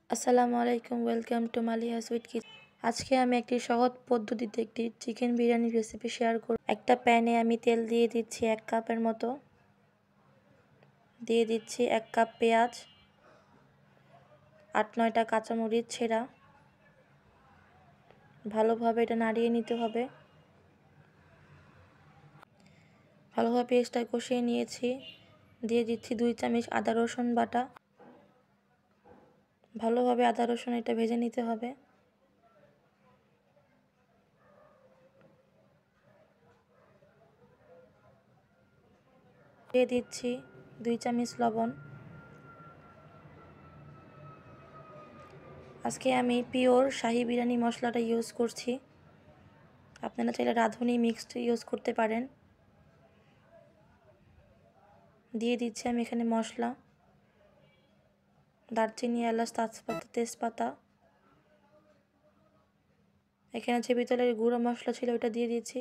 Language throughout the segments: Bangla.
আসসালামু আলাইকুম, welcome to Malia sweet kitchen. আজকে আমি একটি সহজ পদ্ধতিতে একটি চিকেন বিরিয়ানি রেসিপি শেয়ার করব। একটা প্যানে আমি তেল দিয়ে দিচ্ছি 1 কাপের মতো। দিয়ে দিচ্ছি 1 কাপ পেঁয়াজ, 8-9টা কাঁচামরিচ ছেঁড়া। ভালোভাবে এটা নাড়িয়ে নিতে হবে। ভালোভাবে পেঁয়াজটা কষিয়ে নিয়েছি। দিয়ে দিচ্ছি 2 চামচ আদা রসুন বাটা। ভালোভাবে আদা রসুন এটা ভেজে নিতে হবে। দিয়ে দিচ্ছি 2 চামচ লবণ। আজকে আমি পিওর শাহী বিরিয়ানি মশলাটা ইউজ করছি। আপনারা চাইলে রাঁধুনি মিক্সড ইউজ করতে পারেন। দিয়ে দিচ্ছি আমি এখানে মশলা, দারচিনি, এলাচ, তেজপাতা। এখানে যে ভিতরের গুঁড়ো মশলা ছিল ওটা দিয়ে দিচ্ছি।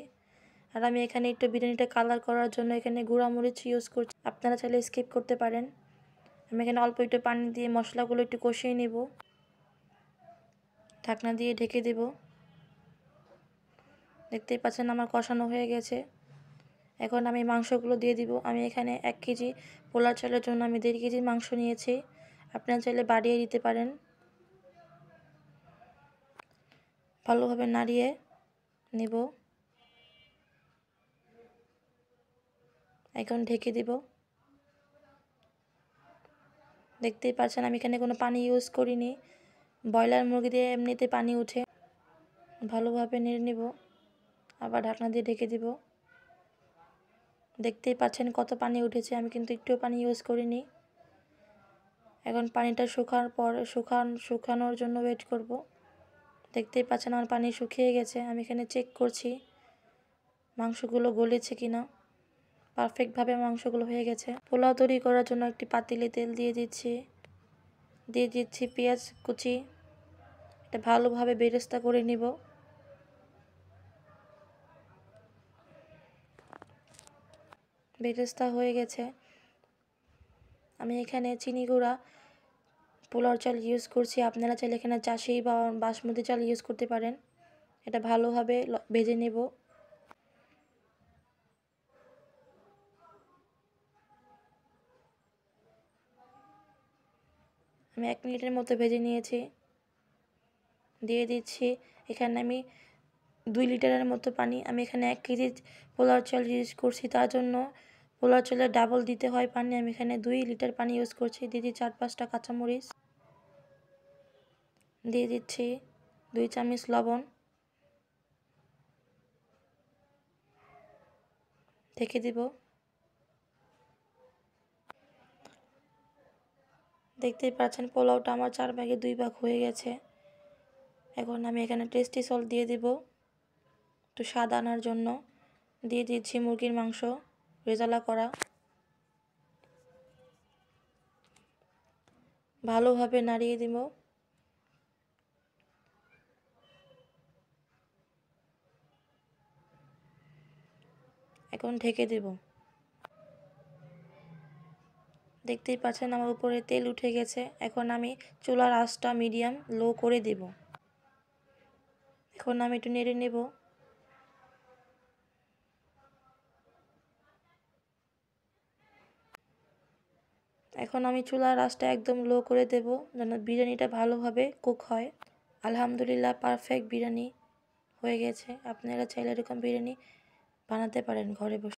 আর আমি এখানে একটু বিরিয়ানিটা কালার করার জন্য এখানে গুঁড়া মরিচ ইউজ করছি। আপনারা চাইলে স্কিপ করতে পারেন। আমি এখানে অল্প একটু পানি দিয়ে মশলাগুলো একটু কষিয়ে নেব। ঢাকনা দিয়ে ঢেকে দেব। দেখতেই পাচ্ছেন আমার কষানো হয়ে গেছে। এখন আমি মাংসগুলো দিয়ে দিব। আমি এখানে 1 কেজি পোলাও চালের জন্য আমি 1.5 কেজি মাংস নিয়েছি। আপনারা চাইলে বাড়িয়ে দিতে পারেন। ভালোভাবে নাড়িয়ে নেব। এখন ঢেকে দিব। দেখতেই পাচ্ছেন আমি এখানে কোনো পানি ইউজ করিনি। ব্রয়লার মুরগি দিয়ে এমনিতে পানি উঠে। ভালোভাবে নেড়ে নেব। আবার ঢাকনা দিয়ে ঢেকে দিব। দেখতেই পাচ্ছেন কত পানি উঠেছে। আমি কিন্তু একটুও পানি ইউজ করিনি। এখন পানিটা শুকানোর জন্য ওয়েট করব। দেখতেই পাচ্ছেন আমার পানি শুকিয়ে গেছে। আমি এখানে চেক করছি মাংসগুলো গলেছে কিনা। পারফেক্টভাবে মাংসগুলো হয়ে গেছে। পোলাও তৈরি করার জন্য একটি পাতিলে তেল দিয়ে দিচ্ছি পেঁয়াজ কুচি। এটা ভালোভাবে বেরেস্তা করে নিব। বেরেস্তা হয়ে গেছে। আমি এখানে চিনি গুঁড়া পোলাও চাল ইউজ করছি। আপনারা চাইলে এখানে চাষি বা বাসমতি চাল ইউজ করতে পারেন। এটা ভালোভাবে ভেজে নেব। আমি 1 মিনিটের মতো ভেজে নিয়েছি। দিয়ে দিচ্ছি এখানে আমি 2 লিটারের মতো পানি। আমি এখানে 1 কেজি পোলাও চাল ইউজ করছি, তার জন্য পোলাও চালের ডাবল দিতে হয় পানি। আমি এখানে 2 লিটার পানি ইউজ করছি। দিয়ে দিচ্ছি 4-5টা কাঁচামরিচ। দিয়ে দিচ্ছি 2 চামচ লবণ। ঢেকে দিব। দেখতেই পাচ্ছেন পোলাওটা আমার 4 ভাগে 2 ভাগ হয়ে গেছে। এখন আমি এখানে টেস্টি সল্ট দিয়ে দিব একটু স্বাদ আনার জন্য। দিয়ে দিচ্ছি মুরগির মাংস রেজালা করা। ভালোভাবে নাড়িয়ে দিব। এখন ঢেকে দেব। দেখতেই পাচ্ছেন আমার উপরে তেল উঠে গেছে। এখন আমি চুলার আঁচটা মিডিয়াম লো করে দেব। এখন আমি একটু নেড়ে নেব। এখন আমি চুলার আঁচটা একদম লো করে দেব যেন বিরিয়ানিটা ভালোভাবে কুক হয়। আলহামদুলিল্লাহ পারফেক্ট বিরিয়ানি হয়ে গেছে। আপনারা চাইলে এরকম বিরিয়ানি বানাতে পারেন ঘরে বসে।